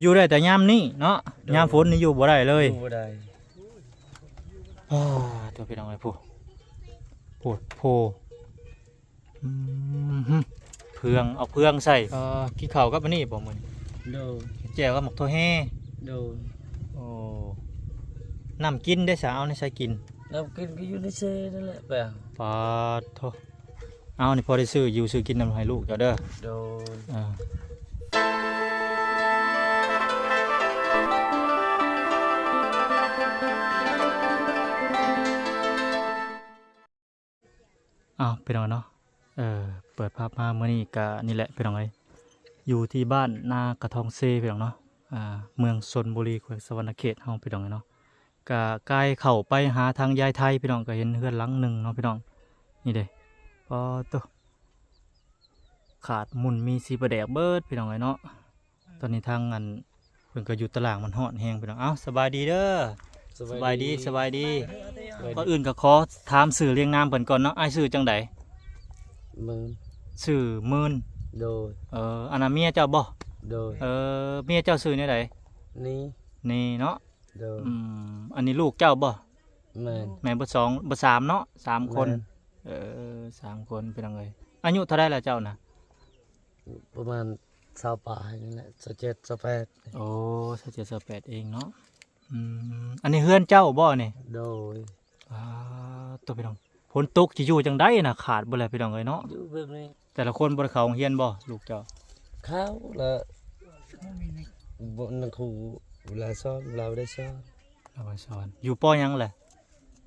อยู่ได้แต่ยามนี้เนาะยามฝนนี่อยู่บ่ได้เลยอยู่บ่ได้ตัวพี่น้องไอ้ผู้โพดโพเพืองเอาเพืองใส่กินข้าวกับอันนี้บ่มื้อนี้โดนแจ่วกับหมกถั่วแห้โดนโอ้น้ำกินได้สาเอาในใส่กินน้ำกินก็อยู่ในเซนั่นแหละไปปาดโถเอานี่พอได้ซื้ออยู่ซื้อกินนำให้ลูกเจ้าเด้อโดนไปน้องเนาะเปิดภาพมาเมื่อนี้ก็นี่แหละไปน้องเลยอยู่ที่บ้านนากระทองเซไปน้องเนาะเมืองชลบุรีแขวงสะหวรรณเขตเฮาไปน้องเนาะก็ใกล้เข้าไปหาทางยายไทยไปน้องก็เห็นเฮือนหลังหนึ่งเนาะไปน้องนี่เด้พอตัวขาดมุนมีสีประแดกเบิดไปน้องเลยเนาะตอนนี้ทางอันเพิ่นก็อยู่ตารางมันฮ้อนแฮงไปน้องสบายดีเด้อสบายดีก่อนอื่นก็ขอถามสื่อเรียงนามเพิ่นก่อนเนาะอ้ายชื่อจังไดมึงชื่อมื่นโดยอันน่ะเมียเจ้าบ่โดยเมียเจ้าชื่อแนวใดนี่เนาะโดยอันนี้ลูกเจ้าบ่แม่บ่2บ่3เนาะ3คน3คนเป็นจังไดอายุเท่าใดล่ะเจ้าน่ะประมาณ20ปลายนี่แหละ27 28โอ้27 28เองเนาะอันนี้เฮือนเจ้าบ่นี่โดยตัวพี่น้องฝนตกสิอยู่จังได๋น่ะขาดบ่แล้วพี่น้องเอ้ยเนาะอยู่เบิ่งนี่แต่ละคนบ่ได้เข้าโรงเรียนบ่ลูกเจ้าเข้าแล้วบ่นักครูเวลาสอนเราได้สอนเราไปสอนอยู่ป.หยังแหละ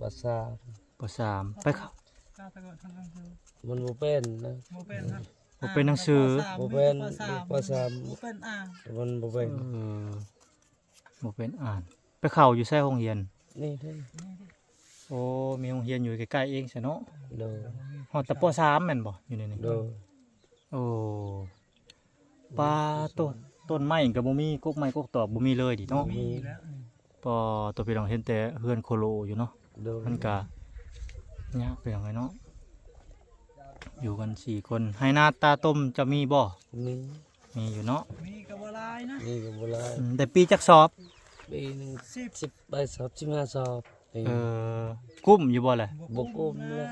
ป.3ป.3ไปเข้ามันบ่เป็นนะบ่เป็นหนังสือบ่เป็นป.3บ่เป็นมันบ่เป็นบ่เป็นอ่านไปเข้าอยู่ไสโรงเรียนนี่โอ้มีโรงเรียนอยู่ใกล้ๆเองซะเนาะโดฮอดแต่ป.3แม่นบ่อยู่นี่โดโอ้ปลาต้นไม้ก็บ่มีกกไม้กกตอกบ่มีเลยดิเนาะปอตัวพี่น้องเห็นแต่เฮือนโคโลอยู่เนาะมันก็ยากไปหยังไงเนาะอยู่กัน4คนให้หน้าตาต้มจะมีบ่มีอยู่เนาะมีก็บ่หลายนะมีก็บ่หลายแต่ปีจักสอบปีนึง10ใบสอบ15สอบกุ้มอยู่บ่แหละบ่กุ้มแล้ว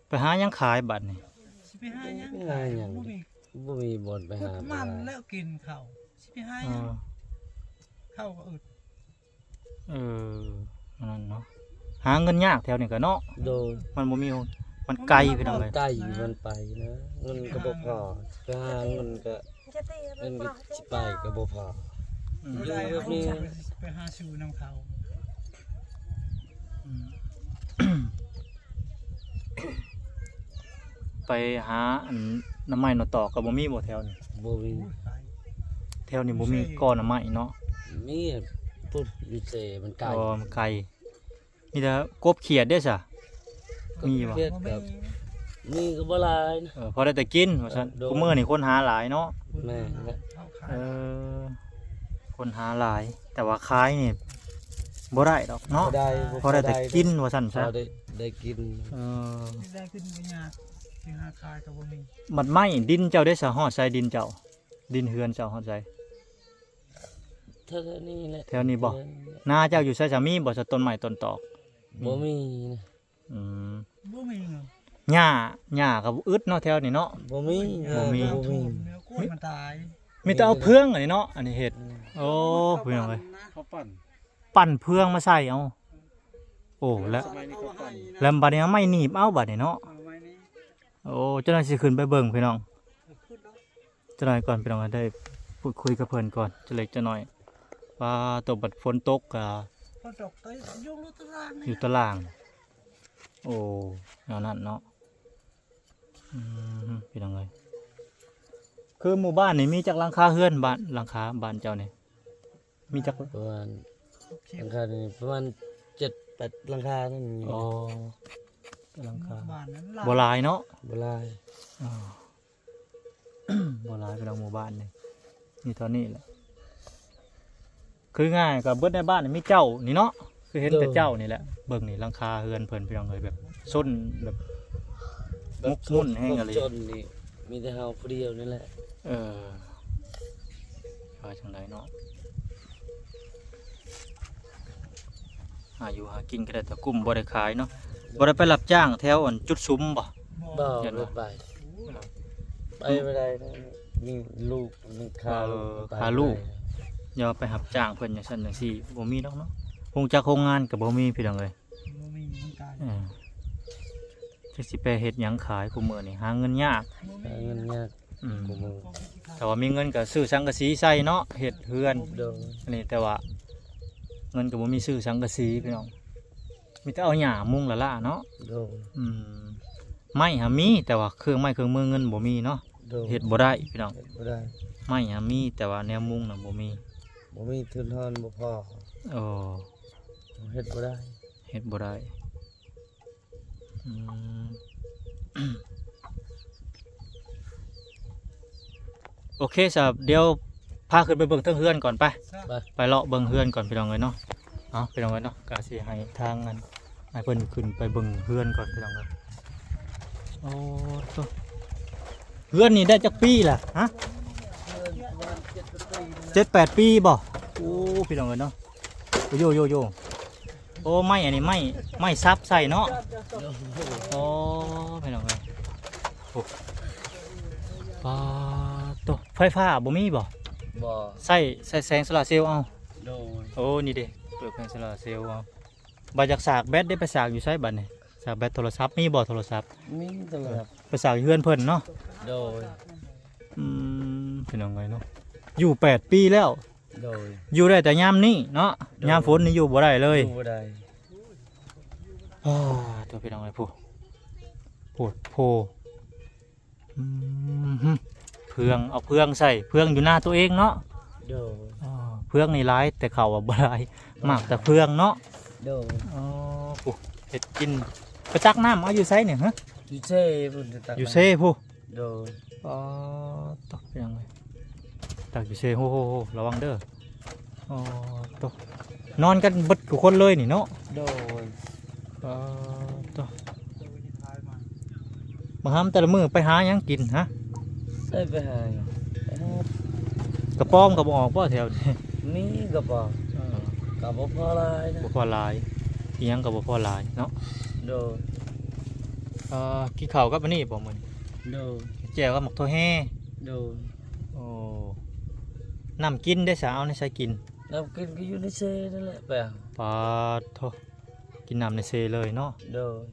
ไปหายังขายบัดนี่สิไปหายังบ่มีบ่อนไปหามันแล้วกินข้าวสิไปหายังข้าวก็อึดนั่นเนาะหาเงินยากแถวนี้ก็เนาะโดยมันบ่มีมันไกลพี่น้องเอ้ยไกลมันไปนะเงินก็บ่พอไปหาเงินก็สิไปก็บ่พออยู่แบบนี้ไปหาสู่นำเขาไปหาน้ำไม้นตอกกับบ่มีบ่แถวนี้บ่มีแถวนี้บ่มีก้อนน้ำไม้เนาะมีปุ๊บอยู่เสมันไกลมันไกลมีแต่กบเขียดได้ซะมีบ่มีก็บ่หลายพอได้แต่กินว่าซั่นคุมื้อนี่คนหาหลายเนาะแม่คนหาหลายแต่ว่าขายนี่บ่ได้ดอกเนาะพอได้แต่กินว่าซั่นซะได้กินได้ขึ้นบ่ยากสิหาขายก็บ่มีมันไม้ดินเจ้าได้ซะฮอดใส่ดินเจ้าดินเฮือนเจ้าฮอดใส่แถวนี้แหละแถวนี้บ่นาเจ้าอยู่ไสสามีบ่ซะต้นไม้ต้นตอกบ่มีบ่มีหญ้าก็อึดเนาะแถวนี้เนาะบ่มีมันตายมีแต่เอาเพื่องอันนี้เนาะอันนี้เฮ็ดโอ้เพิ่นเอ้ยปั่นเพื่องมาใส่เอาโอ้แล้วบัดนี้ไม่หนีบเอาบัดนี้เนาะโอ้เจ้าหน้าที่ขึ้นไปเบิ่งพี่น้องเจ้าหน่อยก่อนพี่น้องได้พูดคุยกับเพิ่นก่อนจะเล็กจะหน่อยว่าตกบัดฝนตกฝนตกอยู่ตารางโอ้แนวนั้นเนาะพี่น้องเอ้ยคือหมู่บ้านนี่มีจักหลังคาเฮือนบ้านหลังคาบ้านเจ้านี่มีจักประมาณหลังคานี่ประมาณ7-8หลังคานั่นอ๋อหลังคาบ่หลายเนาะบ่หลายบ่หลายเป็นหมู่บ้านนี่นี่เท่านี้แหละคือง่ายกับเบิดในบ้านมีเจ้านี่เนาะคือเห็นแต่เจ้านี่แหละเบิ่งนี่หลังคาเฮือนเพิ่นพี่น้องเอ้ยแบบส้นแบบมุกมุ่นแห้งอะไรจนนี่มีแต่เฮาผู้เดียวนี่แหละ ว่าจังไดเนาะหาอยู่หากินก็ได้แต่กุ้มบ่ได้ขายเนาะบ่ได้ไปรับจ้างแถวอันจุดซุ้มบ่ บ่ เห็นบ่ บ่ไปไม่ได้นะมีลูกมีข้าว พาลูก อย่าไปรับจ้างเพิ่นจังซั่นจังซี่บ่มีดอกเนาะคงจักโรงงานก็บ่มีพี่น้องเอ้ย บ่มีเหมือนกัน จักสิไปเฮ็ดหยังขายกูมื้อนี่หาเงินยาก หาเงินยาก อืม กูมึง แต่ว่ามีเงินก็ซื้อสังกะสีใส่เนาะเฮ็ดเฮือน โดน อันนี้แต่ว่าเงินก็บ่มีซื้อสังกะสีพี่น้องมีแต่เอาหญ้ามุงละล่ะเนาะ โดน อืมไม้หามีแต่ว่าเครื่องไม้เครื่องมือเงินบ่มีเนาะ โดน เฮ็ดบ่ได้พี่น้อง เฮ็ดบ่ได้ ไม้หามีแต่ว่าแนวมุงน่ะบ่มี บ่มีทุนทอนบ่พอ โอ้ เฮ็ดบ่ได้ เฮ็ดบ่ได้อืม โอเคสำหรับเดี๋ยวพาขึ้นไปเบิ่งเทิงเฮือนก่อนไป ไป ไปเลาะเบิ่งเฮือนก่อนพี่น้องเอ้ยเนาะเอาพี่น้องเอ้ยเนาะก็สิให้ทางนั้นให้เพิ่นขึ้นไปเบิ่งเฮือนก่อนพี่น้องเอ้ยโอ้ตัวเฮือนนี่ได้จักปีล่ะฮะ7-8 ปีบ่โอ้พี่น้องเอ้ยเนาะโยโยโยโอ้ไม้อันนี้ไม้ซับใส่เนาะโอ้พี่น้องเอ้ยโอ้ปาตัวไฟฟ้าบ่มีบ่ บ่ ใส่แสงโซลาร์เซลล์เอา โดน โอ้นี่เด้เปิดแสงโซลาร์เซลล์เอาบาจากสากแบตได้ไปสากอยู่ใช้บัดนี่สากแบตโทรศัพท์มีบ่โทรศัพท์ มีตลอด ไปสากอยู่เฮือนเพิ่นเนาะ โดน เป็นยังไงเนาะอยู่8 ปีแล้ว โดน อยู่ได้แต่ยามนี้เนาะยามฝนนี่อยู่บ่ได้เลย อยู่บ่ได้ อ้าตัวพี่น้องไอ้ผู้โพดโพหึเพืองเอาเพืองใส่เพืองอยู่หน้าตัวเองเนาะ โดน เพืองนี่ร้ายแต่เขาว่าบ่ร้ายมากแต่เพืองเนาะ โดน อ๋อผู้เฮ็ดกินไปตักน้ำเอาอยู่ไสเนี่ยฮะ อยู่เซ่พุ่นจะตัก อยู่เซ่ผู้ โดน อ๋อตกเป็นยังไงตักอยู่เซ่โหโหโหระวังเด้ออ๋อตกนอนกันเบิดทุกคนเลยนี่เนาะ โดน อ๋อตกมาห้ามแต่ละมือไปหาหยังกินฮะ ใส่ไปหาหยังไปหาก ระป้อมกระบอกบ่แถวนี้ มีก็บ่ก็บ่พอหลายนะ บ่พอหลายอีหยังก็บ่พอหลายเนาะ โดน กินข้าวกับอันนี้บ่มื้อนี้ โดน แจ่วกับหมกถั่วแห่ โดน โอ้น้ำกินได้สาวในใช้กิน น้ำกินก็อยู่ในเซ่นั่นแหละไปเอา ปาดโถกินน้ำในเซเลยเนาะ โดน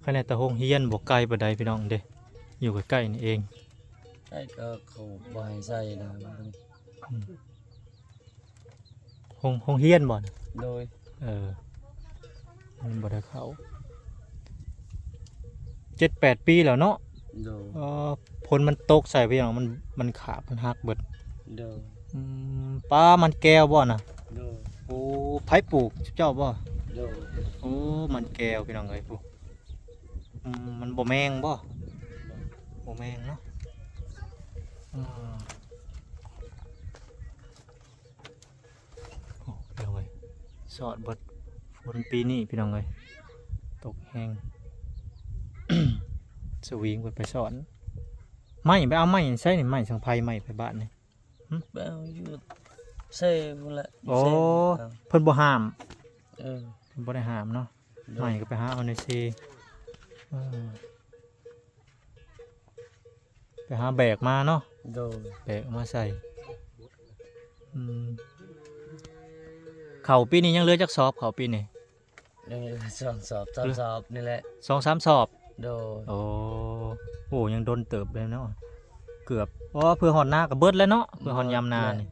คะแนนแต่โรงเฮียนบ่ไกลปานใดพี่น้องเด้อยู่ใกล้ๆนี่เอง ใส่ก็เขาบ่ให้ใส่นะ โรงเฮียนบ่น่ะ โดย มันบ่ได้เข้า7-8 ปีแล้วเนาะ โดย ผลมันตกใส่ไปอย่างมันขาดมันหักเบิด โดย ปลามันแก้วบ่น่ะ โดย โอ้ไผปลูกเจ้าบ่ โดย โอ้มันแก้วพี่น้องเอ้ยปุ๊มันบ่แมงบ่บ่แมงเนาะโอ้พี่น้องเอ้ยสอดเบิดฝนปีนี้พี่น้องเอ้ยตกแห้ง สวิงไปสอนไม่ไปเอาไม้ใช่นี่ไม้สังไพไม้ไปบ้านนี่ ไปเอาอยู่เซ่พุ่นละ โอ้ เซ่เอา เพิ่นบ่ห้าม เออ เพิ่นบ่ได้ห้ามเนาะ โด ไม้ ย ก็ไปหาเอาในซีไปหาแบกมาเนาะ โดย แบกมาใส่เขาปีนี้ยังเหลือจักสอบเขาปีนี้ ยังสองสอบสามสอบนี่แหละ 2-3 สอบ โดย โอ้โหยังโดนเติบเลยเนาะเกือบเพราะว่าเพื่อหอนหน้ากับเบิดแล้วเนาะเพื่อหอนยามนานี่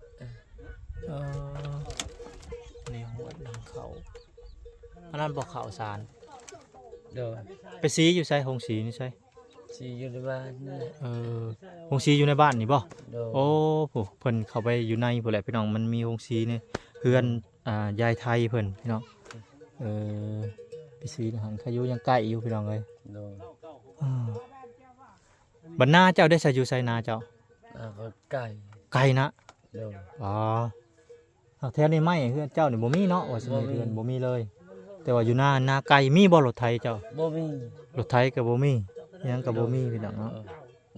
นี่หัวดังเขาอันนั้นบอกข่าวสาร โดย ไปซีอยู่ใช่หงสีนี่ใช่ สิอยู่ในบ้านนี่แหละ หงสีอยู่ในบ้านนี่บ่ โดย โอ้โหเพิ่นเข้าไปอยู่ในพุ่นแหละพี่น้องมันมีหงสีนี่เพื่อนยายไทยเพิ่นพี่น้องไปซีนะหันขายุยังใกล้อยู่พี่น้องเลย โดย บรรณาเจ้าได้ใส่อยู่ใส่นาเจ้า ก็ไก่ ไกลนะ โดย อ๋อแถวนี้ไม่เพื่อนเจ้านี่บ่มีเนาะว่าสิมีเพื่อนบ่มีเลย แต่ว่าอยู่นาไกลมีบ่รถไถเจ้า บ่มี รถไถก็บ่มีหยังก็บ่มีพี่น้องเนาะ เออ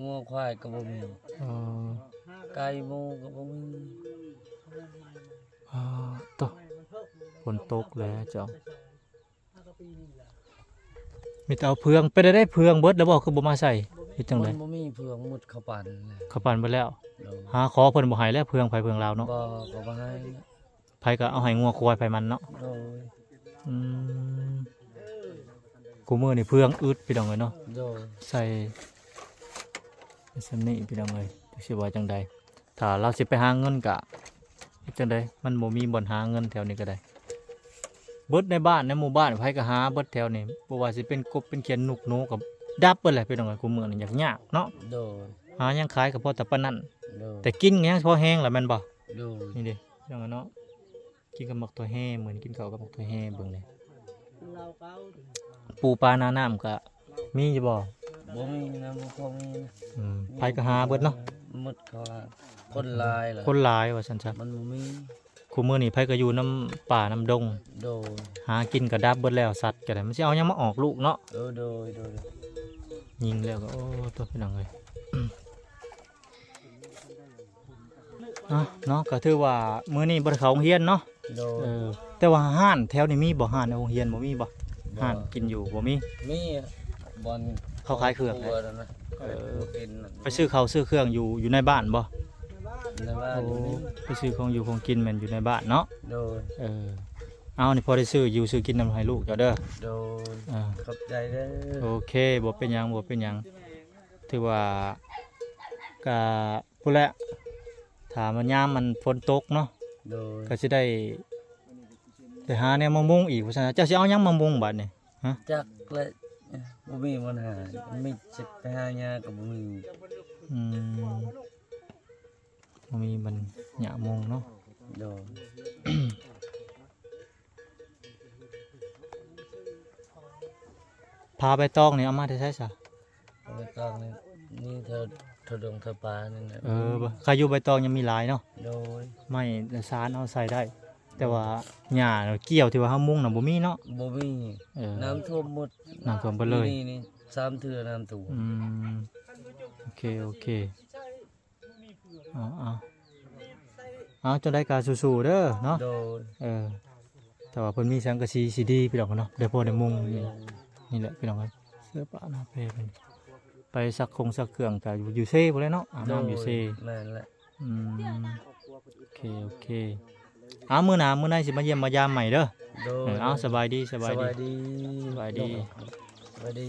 งัวควายก็บ่มี เออ ไก่หมูก็บ่มี ตกฝนตกแล้วเจ้ามีแต่เอาเพืองไปได้เพืองเบิดแล้วบ่คือบ่มาใส่เฮ็ดจังได๋ มันบ่มีเพืองมุดเข้าปั่นเลย เขาปั่นไปแล้ว โดย หาขอเพิ่นบ่ให้แล้วเพืองไผเพืองลาวเนาะ บ่ก็บ่ให้ ไผก็เอาให้งัวควายไผมันเนาะ โดย อืมกูมื้อนี่เพืองอึดพี่น้องเอ้ยเนาะ โดย ใส่สำนี่พี่น้องเอ้ยจักสิว่าจังใดถ้าเราสิไปหาเงินก็เฮ็ดจังไดมันบ่มีบ่อนหาเงินแถวนี้ก็ได้เบิดในบ้านในหมู่บ้านไผก็หาเบิดแถวนี้บ่ว่าสิเป็นกบเป็นเขียนนกหนูก็ดับเบิดแหละพี่น้องเอ้ยกูมื้อนี่ยากๆเนาะ โดย หายังขายก็พอแต่ปานนั้น โดย แต่กินก็ยังพอแห้งแหละแม่นบ่ โดย นี่เด้พี่น้องเอ้ยเนาะกินกับหมักตัวแห้เหมือนกินข้าวกับหมักตัวแห้เบิ่งเลยปูปลาหน้าน้ำก็มีอยู่บ่ บ่มีนะบ่พอมี ไผก็หาเบิดเนาะ หมดเขาว่าคนหลายเหรอ คนหลายว่าซั่นซะ มันบ่มี คู่มื้อนี้ไผก็อยู่น้ำป่าน้ำดง โดย หากินก็ดับเบิดแล้วสัตว์ก็ได้มันสิเอาหยังมาออกลูกเนาะ โดย ยิงแล้วก็โอ้ตัวพี่น้องเอ้ย เนาะก็ถือว่ามื้อนี้บ่ได้เข้าโรงเรียนเนาะ โดย แต่ว่าห้านแถวนี้มีบ่ห้านในโรงเรียนบ่มีบ่ห้านกินอยู่บ่มี มีบอล เขาขายเครื่อง ตัวนั่นนะกินนั่น ไปซื้อข้าวซื้อเครื่องอยู่ในบ้านบ่ ในบ้าน โอ้ นี่ ไปซื้อของอยู่ของกินแม่นอยู่ในบ้านเนาะ โดย เอานี่พอได้ซื้ออยู่ซื้อกินนำให้ลูกเจ้าเด้อ โดย อ่า ขอบใจเด้อ โอเคบ่เป็นหยังบ่เป็นหยังถือว่าก็พู้นแหละถ้ามันยามมันฝนตกเนาะ โดย ก็สิได้หาแนวมามุงอีกว่าซั่นนะเจ้าสิเอาหยังมามุงบัดนี้ จักเลยบ่มีปัญหาไม่จะไปหายาก็บ่มี อืมบ่มีมันหยามุงเนาะ โดย พาไปตองนี่เอามาได้ใช้ซะ เอาไปต้องนี่เธอดงเธอปลานี่นะ บ่ใครอยู่ใบตองยังมีหลายเนาะ โดย ไม่สารเอาใส่ได้ แต่ว่าหญ้าน่ะเกี่ยวที่ว่าเฮามุงน่ะบ่มีเนาะ บ่มี น้ำท่วมหมด น้ำท่วมไปเลย นี่3เทื่อน้ำท่วม โอเคเอาจนได้การสู้ๆเด้อเนาะ โดย แต่ว่าเพิ่นมีสังกะสีสีดีพี่น้องเนาะได้พอได้มุงนี่แหละพี่น้องเอ้ยเสื้อผ้าหน้าเพเพิ่นไปซักซักเครื่องก็อยู่เซ่บ่เลยเนาะอาบน้ำอยู่เซ่ นั่นแหละ โอเคมื้อหน้ามื้อไหนสิมาเยี่ยมมายามใหม่เด้อ โดย เอาสบายดี สบายดี สบายดี สบายดี